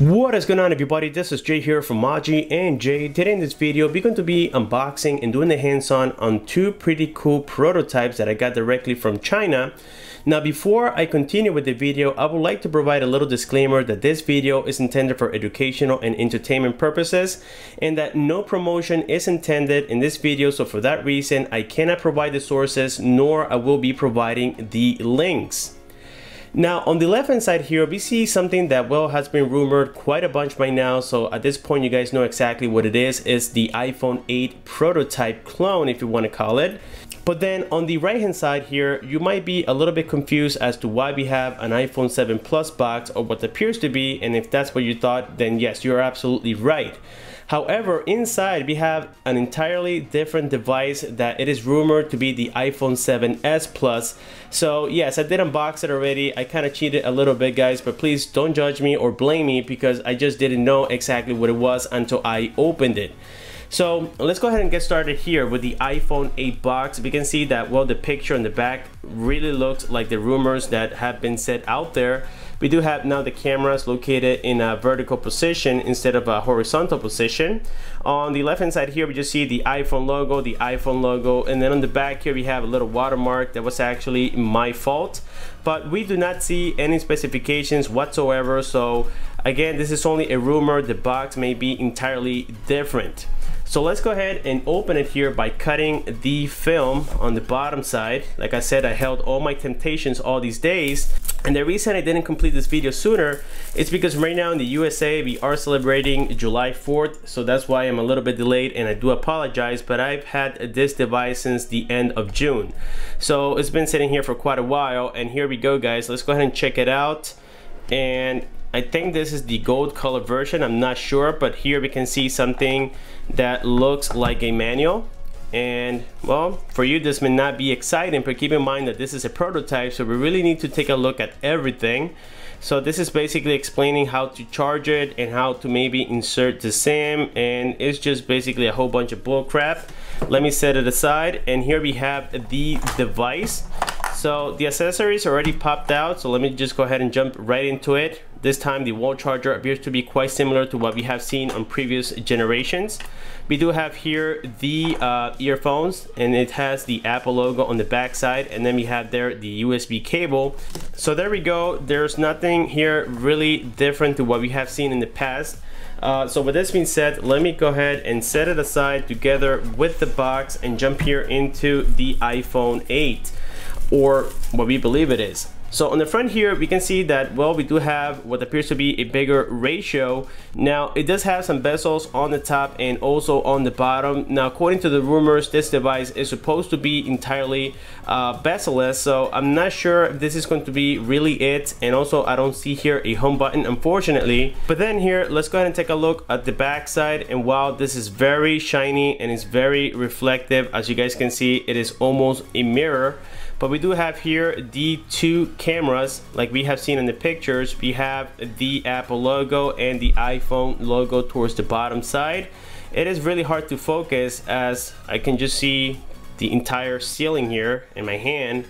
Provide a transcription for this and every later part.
What is going on, everybody? This is Jay here from Maji and Jay. Today in this video we're going to be unboxing and doing the hands-on on two pretty cool prototypes that I got directly from China. Now before I continue with the video, I would like to provide a little disclaimer that this video is intended for educational and entertainment purposes and that no promotion is intended in this video. So for that reason I cannot provide the sources, nor I will be providing the links. Now on the left hand side here we see something that has been rumored quite a bunch by now, so at this point you guys know exactly what it is. It's the iPhone 8 prototype clone, if you want to call it. But then on the right hand side here you might be a little bit confused as to why we have an iPhone 7 Plus box, or what appears to be, and if that's what you thought, then yes, you're absolutely right. However, inside we have an entirely different device that it is rumored to be the iPhone 7s Plus. So yes, I did unbox it already. I kind of cheated a little bit, guys, but please don't judge me or blame me because I just didn't know exactly what it was until I opened it. So let's go ahead and get started here with the iPhone 8 box. We can see that, well, the picture on the back really looks like the rumors that have been said out there. We do have now the cameras located in a vertical position instead of a horizontal position. On the left hand side here we just see the iPhone logo, and then on the back here we have a little watermark that was actually my fault. But we do not see any specifications whatsoever, so again, this is only a rumor. The box may be entirely different. So let's go ahead and open it here by cutting the film on the bottom side. Like I said, I held all my temptations all these days. And the reason I didn't complete this video sooner is because right now in the USA, we are celebrating July 4th. So that's why I'm a little bit delayed, and I do apologize, but I've had this device since the end of June. So it's been sitting here for quite a while, and here we go, guys. Let's go ahead and check it out. And I think this is the gold color version, I'm not sure, but here we can see something that looks like a manual. And well, for you this may not be exciting, but keep in mind that this is a prototype, so we really need to take a look at everything. So this is basically explaining how to charge it and how to maybe insert the SIM, and it's just basically a whole bunch of bull crap. Let me set it aside, and here we have the device. So the accessories already popped out, so let me just go ahead and jump right into it. This time the wall charger appears to be quite similar to what we have seen on previous generations. We do have here the earphones, and it has the Apple logo on the back side, and then we have there the USB cable. So there we go. There's nothing here really different to what we have seen in the past. So with this being said, let me go ahead and set it aside together with the box and jump here into the iPhone 8, or what we believe it is. So on the front here we can see that, well, we do have what appears to be a bigger ratio. Now it does have some bezels on the top and also on the bottom. Now according to the rumors, this device is supposed to be entirely bezel-less, so I'm not sure if this is going to be really it. And also I don't see here a home button, unfortunately. But then here, let's go ahead and take a look at the back side, and wow, this is very shiny and it's very reflective. As you guys can see, it is almost a mirror. But we do have here the two cameras like we have seen in the pictures. We have the Apple logo and the iPhone logo towards the bottom side. It is really hard to focus as I can just see the entire ceiling here in my hand.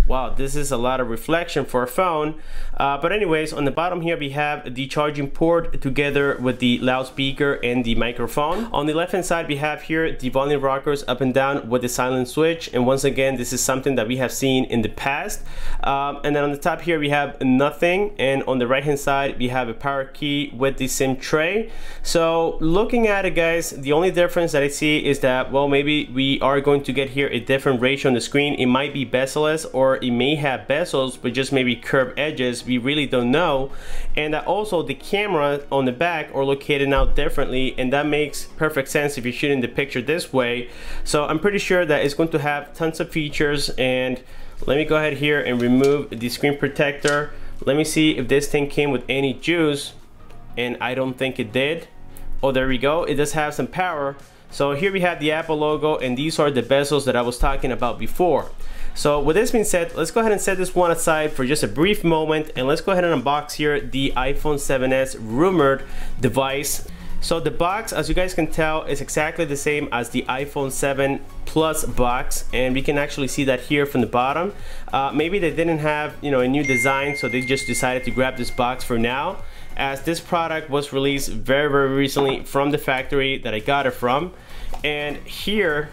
Wow, this is a lot of reflection for a phone. But anyways, on the bottom here we have the charging port together with the loudspeaker and the microphone. On the left hand side we have here the volume rockers up and down with the silent switch, and once again this is something that we have seen in the past. And then on the top here we have nothing, and on the right hand side we have a power key with the SIM tray. So looking at it, guys, the only difference that I see is that, well, maybe we are going to get here a different ratio on the screen. It might be bezel-less, or it may have bezels but just maybe curved edges. We really don't know. And also the camera on the back are located now differently, and that makes perfect sense if you're shooting the picture this way. So I'm pretty sure that it's going to have tons of features. And let me go ahead here and remove the screen protector. Let me see if this thing came with any juice, and I don't think it did. Oh, there we go. It does have some power. So here we have the Apple logo, and these are the bezels that I was talking about before. So with this being said, let's go ahead and set this one aside for just a brief moment, and let's go ahead and unbox here the iPhone 7s rumored device. So the box, as you guys can tell, is exactly the same as the iPhone 7 Plus box, and we can actually see that here from the bottom. Maybe they didn't have, a new design, so they just decided to grab this box for now. as this product was released very recently from the factory that I got it from. And here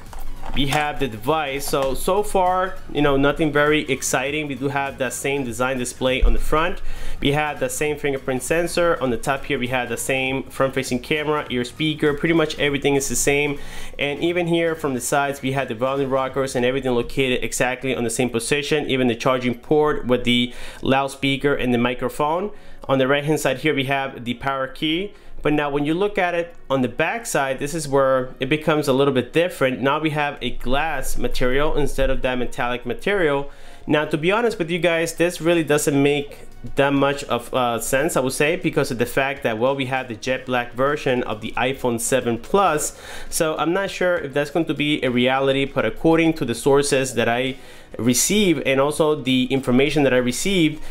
we have the device. So far, you know, nothing very exciting. We do have that same design display on the front. We have the same fingerprint sensor on the top. Here we have the same front-facing camera, ear speaker, pretty much everything is the same. And even here from the sides, we have the volume rockers and everything located exactly on the same position, even the charging port with the loudspeaker and the microphone. On the right hand side here we have the power key. But now when you look at it on the back side, this is where it becomes a little bit different. Now we have a glass material instead of that metallic material. Now, to be honest with you guys, this really doesn't make that much of sense, I would say, because of the fact that, well, we have the jet black version of the iPhone 7 Plus. So I'm not sure if that's going to be a reality, but according to the sources that I received and also the information that I received,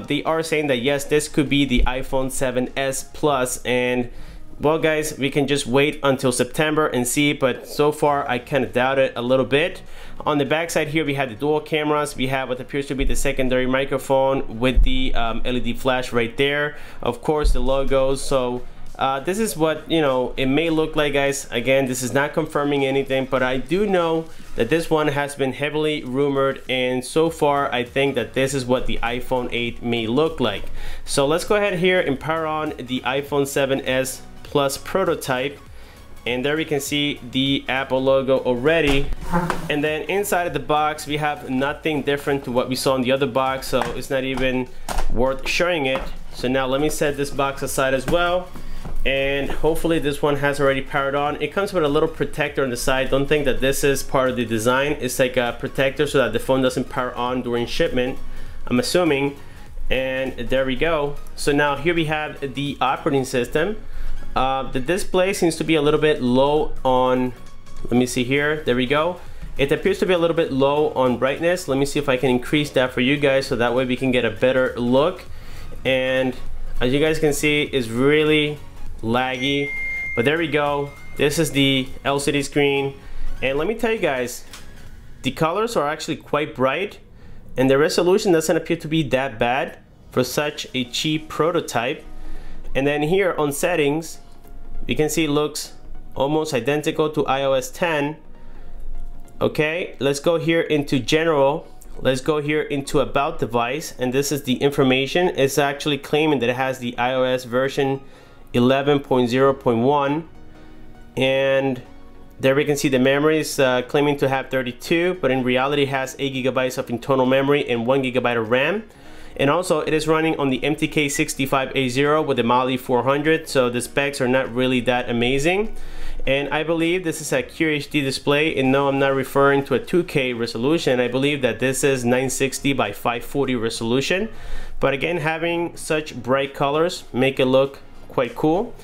they are saying that yes, this could be the iPhone 7s Plus. And well guys, we can just wait until September and see, but so far I kind of doubt it a little bit. On the back side here we have the dual cameras. We have what appears to be the secondary microphone with the LED flash right there, of course the logos. So this is what, you know, it may look like, guys. Again, this is not confirming anything, but I do know that this one has been heavily rumored, and so far I think that this is what the iPhone 8 may look like. So let's go ahead here and power on the iPhone 7s Plus prototype, and there we can see the Apple logo already. And then inside of the box we have nothing different to what we saw in the other box, so it's not even worth showing it. So now let me set this box aside as well, and hopefully this one has already powered on. It comes with a little protector on the side. Don't think that this is part of the design. It's like a protector so that the phone doesn't power on during shipment, I'm assuming. And there we go. So now here we have the operating system. The display seems to be a little bit low on, let me see here, there we go. It appears to be a little bit low on brightness. Let me see if I can increase that for you guys so that way we can get a better look. And as you guys can see, it's really laggy, but there we go. This is the LCD screen, and let me tell you guys, the colors are actually quite bright, and the resolution doesn't appear to be that bad for such a cheap prototype. And then here on settings, you can see it looks almost identical to iOS 10. Okay, let's go here into general. Let's go here into about device, and this is the information. It's actually claiming that it has the iOS version 11.0.1, and there we can see the memory is claiming to have 32, but in reality it has 8 GB of internal memory and 1 GB of RAM. And also it is running on the MTK65A0 with the Mali 400, so the specs are not really that amazing. And I believe this is a QHD display, and no, I'm not referring to a 2K resolution. I believe that this is 960 by 540 resolution. But again, having such bright colors make it look quite cool.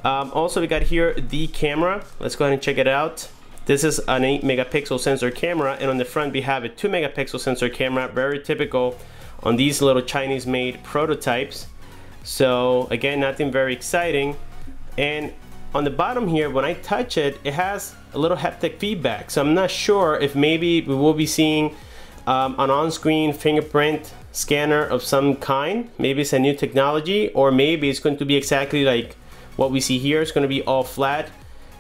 Also we got here the camera. Let's go ahead and check it out. This is an 8 megapixel sensor camera, and on the front we have a 2 megapixel sensor camera, very typical on these little Chinese made prototypes. So again, nothing very exciting. And on the bottom here, when I touch it, it has a little haptic feedback. So I'm not sure if maybe we will be seeing an on-screen fingerprint scanner of some kind. Maybe it's a new technology, or maybe it's going to be exactly like what we see here. It's going to be all flat,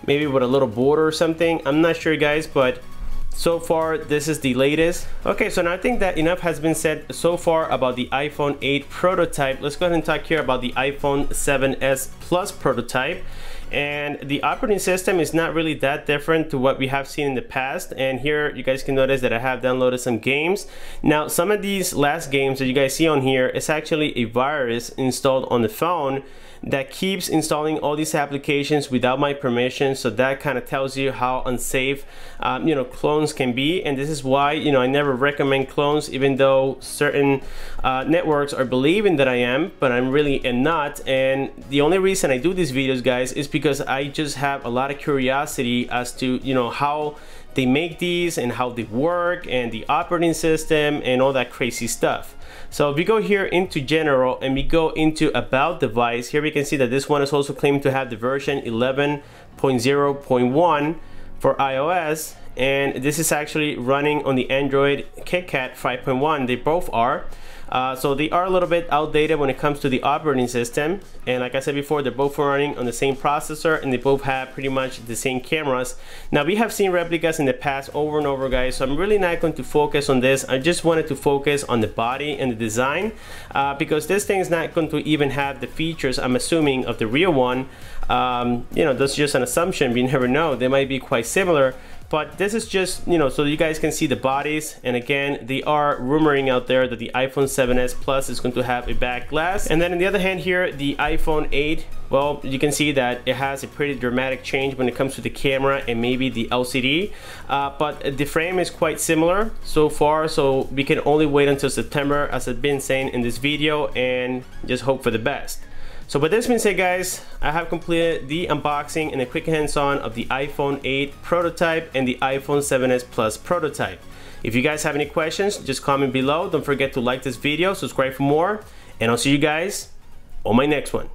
maybe with a little border or something. I'm not sure, guys, but so far this is the latest. Okay, so now I think that enough has been said so far about the iPhone 8 prototype. Let's go ahead and talk here about the iPhone 7s Plus prototype. And the operating system is not really that different to what we have seen in the past. And here you guys can notice that I have downloaded some games. Now some of these last games that you guys see on here is actually a virus installed on the phone that keeps installing all these applications without my permission. So that kind of tells you how unsafe you know, clones can be. And this is why, you know, I never recommend clones, even though certain networks are believing that I am, but I'm really not. And the only reason I do these videos, guys, is because I just have a lot of curiosity as to, you know, how they make these and how they work and the operating system and all that crazy stuff. So if we go here into general and we go into about device, here we can see that this one is also claimed to have the version 11.0.1 for iOS. and this is actually running on the Android KitKat 5.1. They both are. So they are a little bit outdated when it comes to the operating system, and like I said before, they're both running on the same processor, and they both have pretty much the same cameras. Now, we have seen replicas in the past over and over, guys, so I'm really not going to focus on this. I just wanted to focus on the body and the design, because this thing is not going to even have the features, I'm assuming, of the real one. You know, that's just an assumption. We never know. They might be quite similar. But this is just, you know, so you guys can see the bodies. And again, they are rumoring out there that the iPhone 7s Plus is going to have a back glass. And then on the other hand here, the iPhone 8, well, you can see that it has a pretty dramatic change when it comes to the camera and maybe the LCD. But the frame is quite similar so far, so we can only wait until September, as I've been saying in this video, and just hope for the best. So with this being said, guys, I have completed the unboxing and a quick hands-on of the iPhone 8 prototype and the iPhone 7s Plus prototype. If you guys have any questions, just comment below. Don't forget to like this video, subscribe for more, and I'll see you guys on my next one.